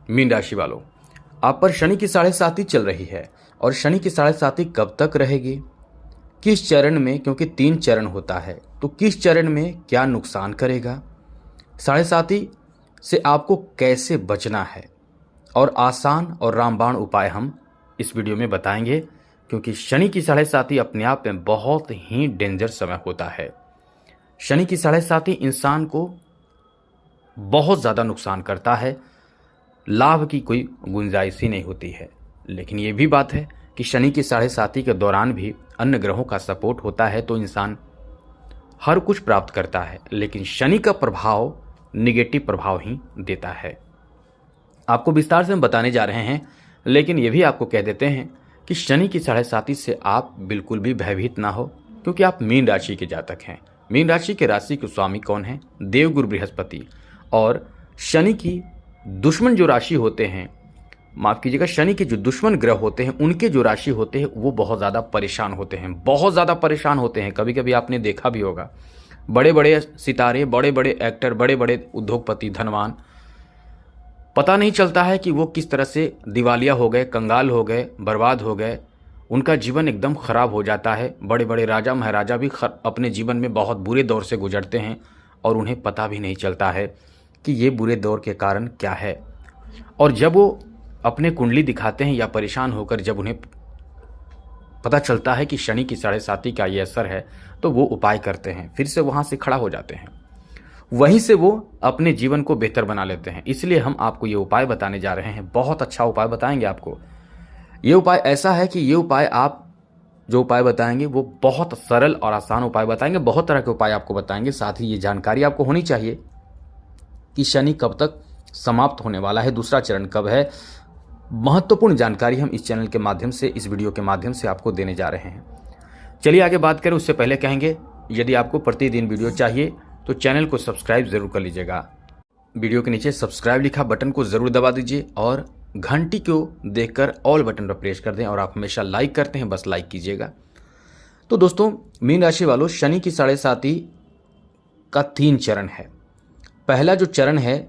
Mean राशि वालों, आप पर शनि की 7.5 चल रही है और शनि की 7.5 कब तक रहेगी, किस चरण में, क्योंकि 3 चरण होता है, तो किस चरण में क्या नुकसान करेगा, 7.5 से आपको कैसे बचना है और आसान और रामबाण उपाय हम इस वीडियो में बताएंगे। क्योंकि शनि की 7.5 अपने आप में बहुत ही डेंजर समय होता है। शनि की 7.5 इंसान को बहुत ज़्यादा नुकसान करता है, लाभ की कोई गुंजाइश ही नहीं होती है। लेकिन ये भी बात है कि शनि की 7.5 के दौरान भी अन्य ग्रहों का सपोर्ट होता है तो इंसान हर कुछ प्राप्त करता है, लेकिन शनि का प्रभाव निगेटिव प्रभाव ही देता है। आपको विस्तार से हम बताने जा रहे हैं, लेकिन ये भी आपको कह देते हैं कि शनि की 7.5 से आप बिल्कुल भी भयभीत ना हो, क्योंकि आप मीन राशि के जातक हैं। मीन राशि के राशि के स्वामी कौन है? देवगुरु बृहस्पति। और शनि की दुश्मन जो राशि होते हैं, माफ कीजिएगा, शनि के जो दुश्मन ग्रह होते हैं उनके जो राशि होते हैं वो बहुत ज़्यादा परेशान होते हैं, बहुत ज़्यादा परेशान होते हैं। कभी कभी आपने देखा भी होगा, बड़े बड़े सितारे, बड़े बड़े एक्टर, बड़े बड़े उद्योगपति, धनवान, पता नहीं चलता है कि वो किस तरह से दिवालिया हो गए, कंगाल हो गए, बर्बाद हो गए, उनका जीवन एकदम खराब हो जाता है। बड़े बड़े राजा महाराजा भी अपने जीवन में बहुत बुरे दौर से गुजरते हैं और उन्हें पता भी नहीं चलता है कि ये बुरे दौर के कारण क्या है। और जब वो अपने कुंडली दिखाते हैं या परेशान होकर जब उन्हें पता चलता है कि शनि की 7.5 का ये असर है, तो वो उपाय करते हैं, फिर से वहाँ से खड़ा हो जाते हैं, वहीं से वो अपने जीवन को बेहतर बना लेते हैं। इसलिए हम आपको ये उपाय बताने जा रहे हैं, बहुत अच्छा उपाय बताएंगे आपको। ये उपाय ऐसा है कि ये उपाय आप जो उपाय बताएंगे वो बहुत सरल और आसान उपाय बताएंगे, बहुत तरह के उपाय आपको बताएंगे। साथ ही ये जानकारी आपको होनी चाहिए कि शनि कब तक समाप्त होने वाला है, दूसरा चरण कब है। महत्वपूर्ण जानकारी हम इस चैनल के माध्यम से, इस वीडियो के माध्यम से आपको देने जा रहे हैं। चलिए आगे बात करें, उससे पहले कहेंगे यदि आपको प्रतिदिन वीडियो चाहिए तो चैनल को सब्सक्राइब जरूर कर लीजिएगा। वीडियो के नीचे सब्सक्राइब लिखा बटन को जरूर दबा दीजिए और घंटी को देखकर ऑल बटन पर प्रेस कर दें। और आप हमेशा लाइक करते हैं, बस लाइक कीजिएगा। तो दोस्तों, मीन राशि वालों, शनि की 7.5 का 3 चरण है। पहला जो चरण है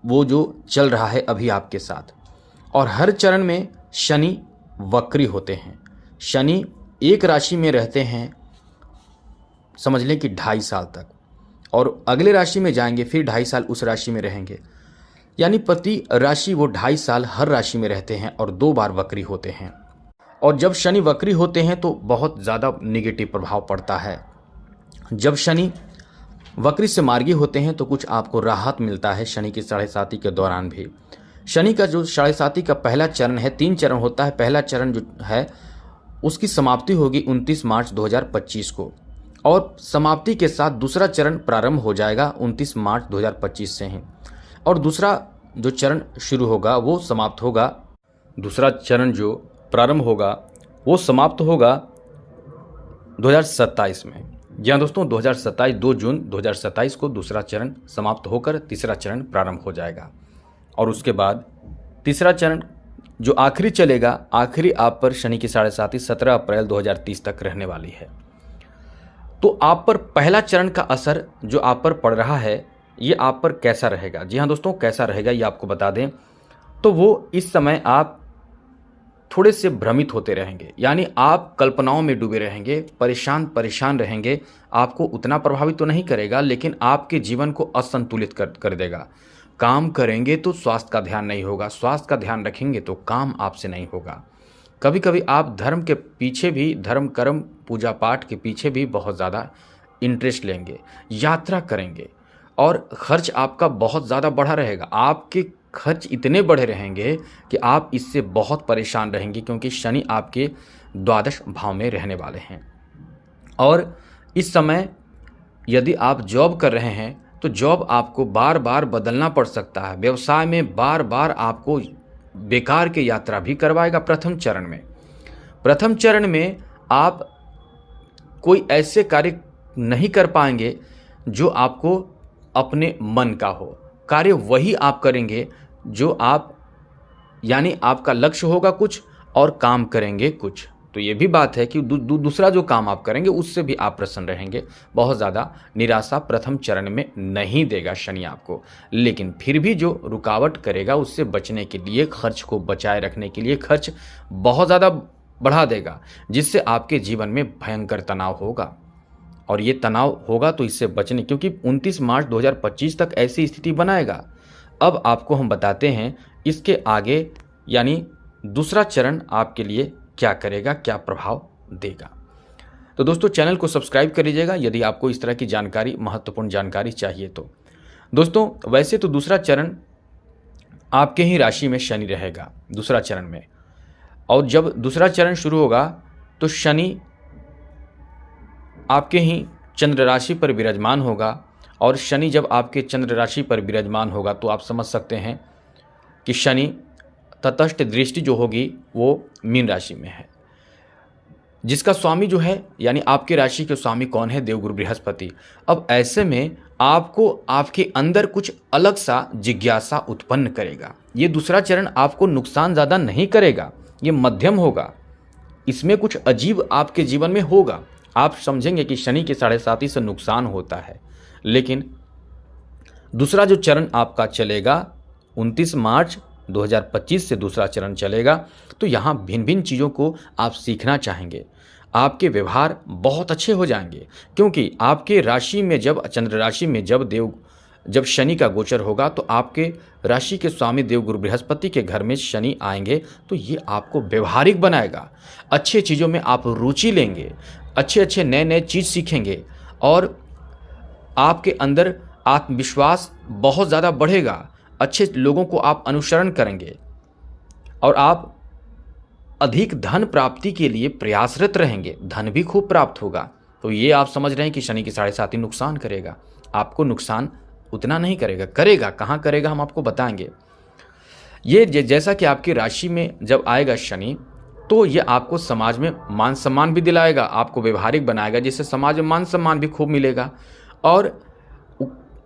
वो जो चल रहा है अभी आपके साथ, और हर चरण में शनि वक्री होते हैं। शनि एक राशि में रहते हैं, समझ लें कि 2.5 साल तक, और अगले राशि में जाएंगे, फिर 2.5 साल उस राशि में रहेंगे। यानी प्रति राशि वो 2.5 साल हर राशि में रहते हैं और 2 बार वक्री होते हैं। और जब शनि वक्री होते हैं तो बहुत ज़्यादा निगेटिव प्रभाव पड़ता है। जब शनि वक्री से मार्गी होते हैं तो कुछ आपको राहत मिलता है शनि की 7.5 के दौरान भी। शनि का जो 7.5 का पहला चरण है, 3 चरण होता है। पहला चरण जो है उसकी समाप्ति होगी 29 मार्च 2025 को, और समाप्ति के साथ दूसरा चरण प्रारंभ हो जाएगा 29 मार्च 2025 से ही। और दूसरा जो चरण शुरू होगा वो समाप्त होगा, दूसरा चरण जो प्रारंभ होगा वो समाप्त होगा 2027 में। जी हाँ दोस्तों, 2027 2 जून 2027 को दूसरा चरण समाप्त होकर तीसरा चरण प्रारंभ हो जाएगा। और उसके बाद तीसरा चरण जो आखिरी चलेगा, आखिरी आप पर शनि की 7.5 17 अप्रैल 2030 तक रहने वाली है। तो आप पर पहला चरण का असर जो आप पर पड़ रहा है ये आप पर कैसा रहेगा? जी हाँ दोस्तों, कैसा रहेगा ये आपको बता दें तो वो इस समय आप थोड़े से भ्रमित होते रहेंगे, यानी आप कल्पनाओं में डूबे रहेंगे, परेशान रहेंगे। आपको उतना प्रभावित तो नहीं करेगा, लेकिन आपके जीवन को असंतुलित कर देगा। काम करेंगे तो स्वास्थ्य का ध्यान नहीं होगा, स्वास्थ्य का ध्यान रखेंगे तो काम आपसे नहीं होगा। कभी कभी आप धर्म के पीछे भी, धर्म कर्म पूजा पाठ के पीछे भी बहुत ज़्यादा इंटरेस्ट लेंगे, यात्रा करेंगे और खर्च आपका बहुत ज़्यादा बढ़ा रहेगा। आपके खर्च इतने बढ़े रहेंगे कि आप इससे बहुत परेशान रहेंगे, क्योंकि शनि आपके 12वें भाव में रहने वाले हैं। और इस समय यदि आप जॉब कर रहे हैं तो जॉब आपको बार बार बदलना पड़ सकता है। व्यवसाय में बार बार आपको बेकार की यात्रा भी करवाएगा। प्रथम चरण में आप कोई ऐसे कार्य नहीं कर पाएंगे जो आपको अपने मन का हो। कार्य वही आप करेंगे जो आप, यानी आपका लक्ष्य होगा कुछ और काम करेंगे कुछ। तो ये भी बात है कि दूसरा जो काम आप करेंगे उससे भी आप प्रसन्न रहेंगे। बहुत ज़्यादा निराशा प्रथम चरण में नहीं देगा शनि आपको, लेकिन फिर भी जो रुकावट करेगा उससे बचने के लिए, खर्च को बचाए रखने के लिए खर्च बहुत ज़्यादा बढ़ा देगा, जिससे आपके जीवन में भयंकर तनाव होगा। और ये तनाव होगा तो इससे बचने, क्योंकि 29 मार्च 2025 तक ऐसी स्थिति बनाएगा। अब आपको हम बताते हैं इसके आगे यानी दूसरा चरण आपके लिए क्या करेगा, क्या प्रभाव देगा। तो दोस्तों चैनल को सब्सक्राइब कर लीजिएगा यदि आपको इस तरह की जानकारी, महत्वपूर्ण जानकारी चाहिए तो। दोस्तों वैसे तो दूसरा चरण आपके ही राशि में शनि रहेगा दूसरा चरण में, और जब दूसरा चरण शुरू होगा तो शनि आपके ही चंद्र राशि पर विराजमान होगा, और शनि जब आपके चंद्र राशि पर विराजमान होगा तो आप समझ सकते हैं कि शनि तटस्थ दृष्टि जो होगी वो मीन राशि में है, जिसका स्वामी जो है यानी आपके राशि के स्वामी कौन है, देवगुरु बृहस्पति। अब ऐसे में आपको आपके अंदर कुछ अलग सा जिज्ञासा उत्पन्न करेगा। ये दूसरा चरण आपको नुकसान ज़्यादा नहीं करेगा, ये मध्यम होगा, इसमें कुछ अजीब आपके जीवन में होगा। आप समझेंगे कि शनि के 7.5 से नुकसान होता है, लेकिन दूसरा जो चरण आपका चलेगा 29 मार्च 2025 से दूसरा चरण चलेगा, तो यहाँ भिन्न भिन्न चीज़ों को आप सीखना चाहेंगे। आपके व्यवहार बहुत अच्छे हो जाएंगे, क्योंकि आपके राशि में जब चंद्र राशि में जब शनि का गोचर होगा तो आपके राशि के स्वामी देवगुरु बृहस्पति के घर में शनि आएंगे, तो ये आपको व्यवहारिक बनाएगा। अच्छे चीज़ों में आप रुचि लेंगे, अच्छे अच्छे नए नए चीज़ सीखेंगे, और आपके अंदर आत्मविश्वास बहुत ज़्यादा बढ़ेगा। अच्छे लोगों को आप अनुसरण करेंगे और आप अधिक धन प्राप्ति के लिए प्रयासरत रहेंगे, धन भी खूब प्राप्त होगा। तो ये आप समझ रहे हैं कि शनि की 7.5 नुकसान करेगा, आपको नुकसान उतना नहीं करेगा। करेगा, कहाँ करेगा हम आपको बताएंगे। ये जैसा कि आपकी राशि में जब आएगा शनि, तो ये आपको समाज में मान सम्मान भी दिलाएगा, आपको व्यवहारिक बनाएगा, जिससे समाज में मान सम्मान भी खूब मिलेगा। और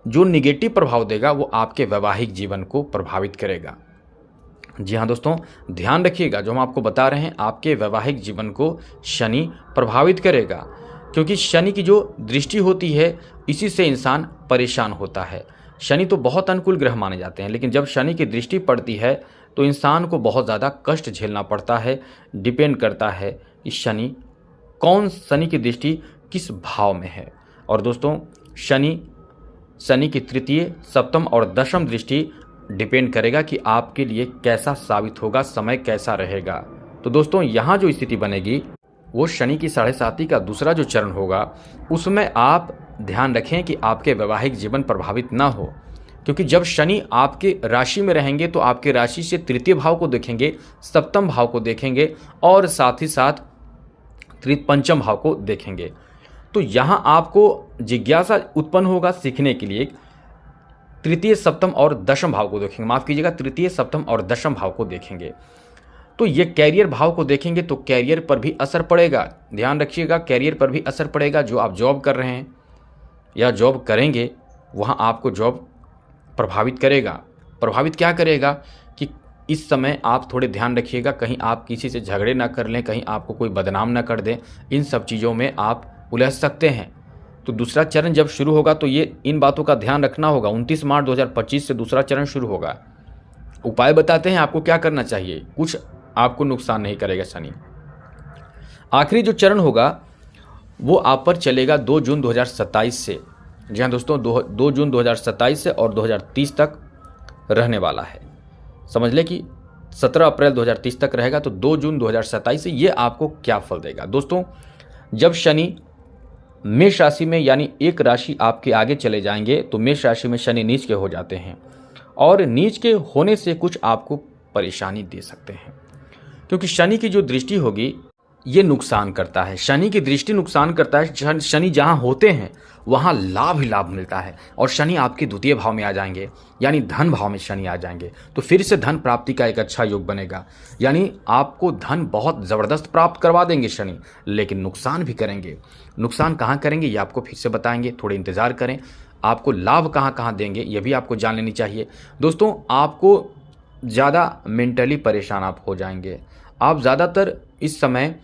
जो निगेटिव प्रभाव देगा वो आपके वैवाहिक जीवन को प्रभावित करेगा। जी हाँ दोस्तों, ध्यान रखिएगा, जो हम आपको बता रहे हैं आपके वैवाहिक जीवन को शनि प्रभावित करेगा, क्योंकि शनि की जो दृष्टि होती है इसी से इंसान परेशान होता है। शनि तो बहुत अनुकूल ग्रह माने जाते हैं, लेकिन जब शनि की दृष्टि पड़ती है तो इंसान को बहुत ज़्यादा कष्ट झेलना पड़ता है। डिपेंड करता है कि शनि की दृष्टि किस भाव में है। और दोस्तों शनि की तृतीय, सप्तम और दशम दृष्टि डिपेंड करेगा कि आपके लिए कैसा साबित होगा, समय कैसा रहेगा। तो दोस्तों यहाँ जो स्थिति बनेगी वो शनि की 7.5 का दूसरा जो चरण होगा, उसमें आप ध्यान रखें कि आपके वैवाहिक जीवन प्रभावित ना हो, क्योंकि जब शनि आपके राशि में रहेंगे तो आपके राशि से तृतीय भाव को देखेंगे, सप्तम भाव को देखेंगे और साथ ही साथ पंचम भाव को देखेंगे। तो यहाँ आपको जिज्ञासा उत्पन्न होगा सीखने के लिए। तृतीय, सप्तम और दशम भाव को देखेंगे, माफ़ कीजिएगा, तृतीय, सप्तम और दशम भाव को देखेंगे। तो ये कैरियर भाव को देखेंगे तो कैरियर पर भी असर पड़ेगा। ध्यान रखिएगा, कैरियर पर भी असर पड़ेगा। जो आप जॉब कर रहे हैं या जॉब करेंगे, वहाँ आपको जॉब प्रभावित करेगा। प्रभावित क्या करेगा कि इस समय आप थोड़े ध्यान रखिएगा, कहीं आप किसी से झगड़े ना कर लें, कहीं आपको कोई बदनाम ना कर दें। इन सब चीज़ों में आप उलझ सकते हैं। तो दूसरा चरण जब शुरू होगा तो ये इन बातों का ध्यान रखना होगा। 29 मार्च 2025 से दूसरा चरण शुरू होगा। उपाय बताते हैं आपको क्या करना चाहिए, कुछ आपको नुकसान नहीं करेगा शनि। आखिरी जो चरण होगा वो आप पर चलेगा 2 जून 2027 से। जी हाँ दोस्तों, 2 जून 2027 से और 2030 तक रहने वाला है। समझ ले कि 17 अप्रैल 2030 तक रहेगा। तो 2 जून 2027 से ये आपको क्या फल देगा। दोस्तों जब शनि मेष राशि में यानी एक राशि आपके आगे चले जाएंगे तो मेष राशि में शनि नीच के हो जाते हैं, और नीच के होने से कुछ आपको परेशानी दे सकते हैं, क्योंकि शनि की जो दृष्टि होगी ये नुकसान करता है। शनि की दृष्टि नुकसान करता है। शनि जहाँ होते हैं वहाँ लाभ ही लाभ मिलता है, और शनि आपके द्वितीय भाव में आ जाएंगे यानी धन भाव में शनि आ जाएंगे तो फिर से धन प्राप्ति का एक अच्छा योग बनेगा। यानी आपको धन बहुत ज़बरदस्त प्राप्त करवा देंगे शनि, लेकिन नुकसान भी करेंगे। नुकसान कहाँ करेंगे ये आपको फिर से बताएंगे, थोड़े इंतज़ार करें। आपको लाभ कहाँ कहाँ देंगे ये भी आपको जान लेनी चाहिए। दोस्तों आपको ज़्यादा मेंटली परेशान आप हो जाएंगे। आप ज़्यादातर इस समय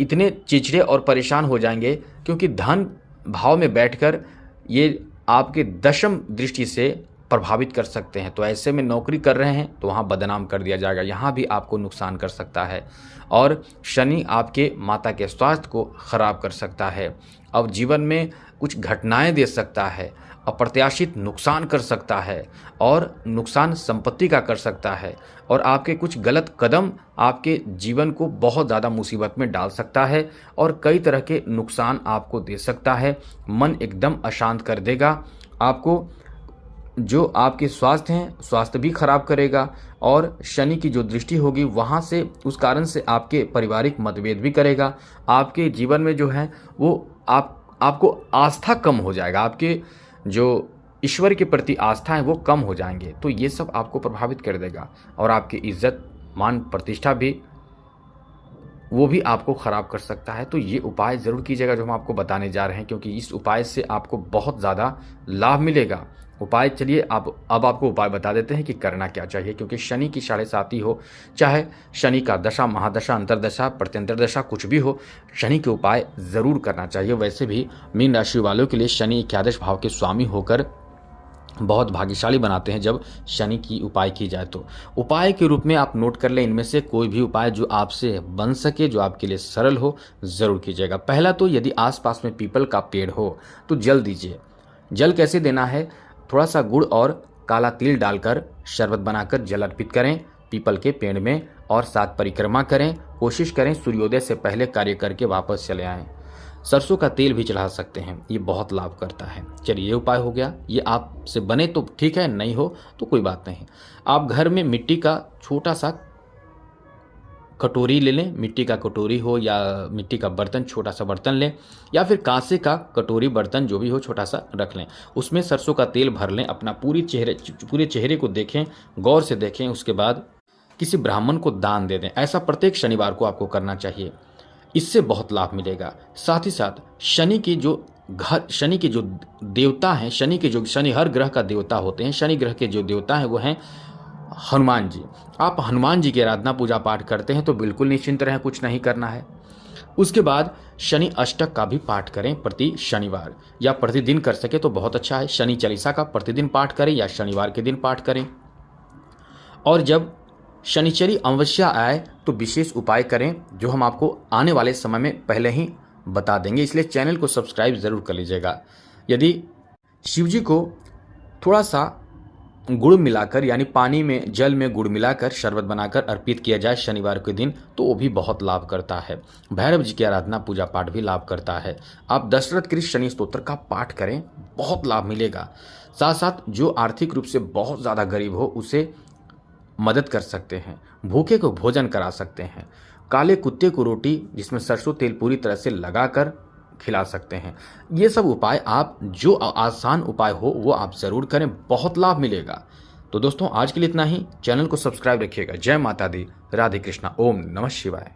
इतने चिड़चिड़े और परेशान हो जाएंगे, क्योंकि धन भाव में बैठकर ये आपके दशम दृष्टि से प्रभावित कर सकते हैं। तो ऐसे में नौकरी कर रहे हैं तो वहाँ बदनाम कर दिया जाएगा, यहाँ भी आपको नुकसान कर सकता है। और शनि आपके माता के स्वास्थ्य को खराब कर सकता है। अब जीवन में कुछ घटनाएं दे सकता है, अप्रत्याशित नुकसान कर सकता है, और नुकसान संपत्ति का कर सकता है, और आपके कुछ गलत कदम आपके जीवन को बहुत ज़्यादा मुसीबत में डाल सकता है, और कई तरह के नुकसान आपको दे सकता है। मन एकदम अशांत कर देगा, आपको जो आपके स्वास्थ्य हैं स्वास्थ्य भी खराब करेगा, और शनि की जो दृष्टि होगी वहाँ से उस कारण से आपके पारिवारिक मतभेद भी करेगा। आपके जीवन में जो है वो आपको आस्था कम हो जाएगा, आपके जो ईश्वर के प्रति आस्था है वो कम हो जाएंगे। तो ये सब आपको प्रभावित कर देगा, और आपकी इज्जत मान प्रतिष्ठा भी वो भी आपको ख़राब कर सकता है। तो ये उपाय ज़रूर कीजिएगा जो हम आपको बताने जा रहे हैं, क्योंकि इस उपाय से आपको बहुत ज़्यादा लाभ मिलेगा। उपाय चलिए अब आपको उपाय बता देते हैं कि करना क्या चाहिए, क्योंकि शनि की 7.5 हो, चाहे शनि का दशा, महादशा, अंतरदशा, प्रत्यंतर दशा कुछ भी हो, शनि के उपाय ज़रूर करना चाहिए। वैसे भी मीन राशि वालों के लिए शनि 11 भाव के स्वामी होकर बहुत भाग्यशाली बनाते हैं जब शनि की उपाय की जाए। तो उपाय के रूप में आप नोट कर लें, इनमें से कोई भी उपाय जो आपसे बन सके, जो आपके लिए सरल हो, ज़रूर कीजिएगा। पहला तो यदि आसपास में पीपल का पेड़ हो तो जल दीजिए। जल कैसे देना है, थोड़ा सा गुड़ और काला तिल डालकर शरबत बनाकर जल अर्पित करें पीपल के पेड़ में, और 7 परिक्रमा करें। कोशिश करें सूर्योदय से पहले कार्य करके वापस चले आएँ। सरसों का तेल भी चढ़ा सकते हैं, ये बहुत लाभ करता है। चलिए ये उपाय हो गया, ये आपसे बने तो ठीक है, नहीं हो तो कोई बात नहीं। आप घर में मिट्टी का छोटा सा कटोरी ले लें, मिट्टी का कटोरी हो या मिट्टी का बर्तन, छोटा सा बर्तन लें, या फिर कांसे का कटोरी बर्तन जो भी हो छोटा सा रख लें। उसमें सरसों का तेल भर लें, अपना पूरे चेहरे को देखें, गौर से देखें, उसके बाद किसी ब्राह्मण को दान दे दें। ऐसा प्रत्येक शनिवार को आपको करना चाहिए, इससे बहुत लाभ मिलेगा। साथ ही साथ शनि के जो देवता हैं, शनि हर ग्रह का देवता होते हैं, शनि ग्रह के जो देवता हैं वो हैं हनुमान जी। आप हनुमान जी की आराधना पूजा पाठ करते हैं तो बिल्कुल निश्चिंत रहें, कुछ नहीं करना है। उसके बाद शनि अष्टक का भी पाठ करें प्रति शनिवार, या प्रतिदिन कर सके तो बहुत अच्छा है। शनि चालीसा का प्रतिदिन पाठ करें या शनिवार के दिन पाठ करें। और जब शनिचरी अमावस्या आए तो विशेष उपाय करें, जो हम आपको आने वाले समय में पहले ही बता देंगे, इसलिए चैनल को सब्सक्राइब ज़रूर कर लीजिएगा। यदि शिवजी को थोड़ा सा गुड़ मिलाकर, यानी पानी में जल में गुड़ मिलाकर शरबत बनाकर अर्पित किया जाए शनिवार के दिन, तो वो भी बहुत लाभ करता है। भैरव जी की आराधना पूजा पाठ भी लाभ करता है। आप दशरथ कृष्ण शनि स्तोत्र का पाठ करें, बहुत लाभ मिलेगा। साथ साथ जो आर्थिक रूप से बहुत ज़्यादा गरीब हो उसे मदद कर सकते हैं, भूखे को भोजन करा सकते हैं, काले कुत्ते को रोटी जिसमें सरसों तेल पूरी तरह से लगाकर खिला सकते हैं। ये सब उपाय आप जो आसान उपाय हो वो आप ज़रूर करें, बहुत लाभ मिलेगा। तो दोस्तों आज के लिए इतना ही। चैनल को सब्सक्राइब रखिएगा। जय माता दी, राधे कृष्णा, ओम नमः शिवाय।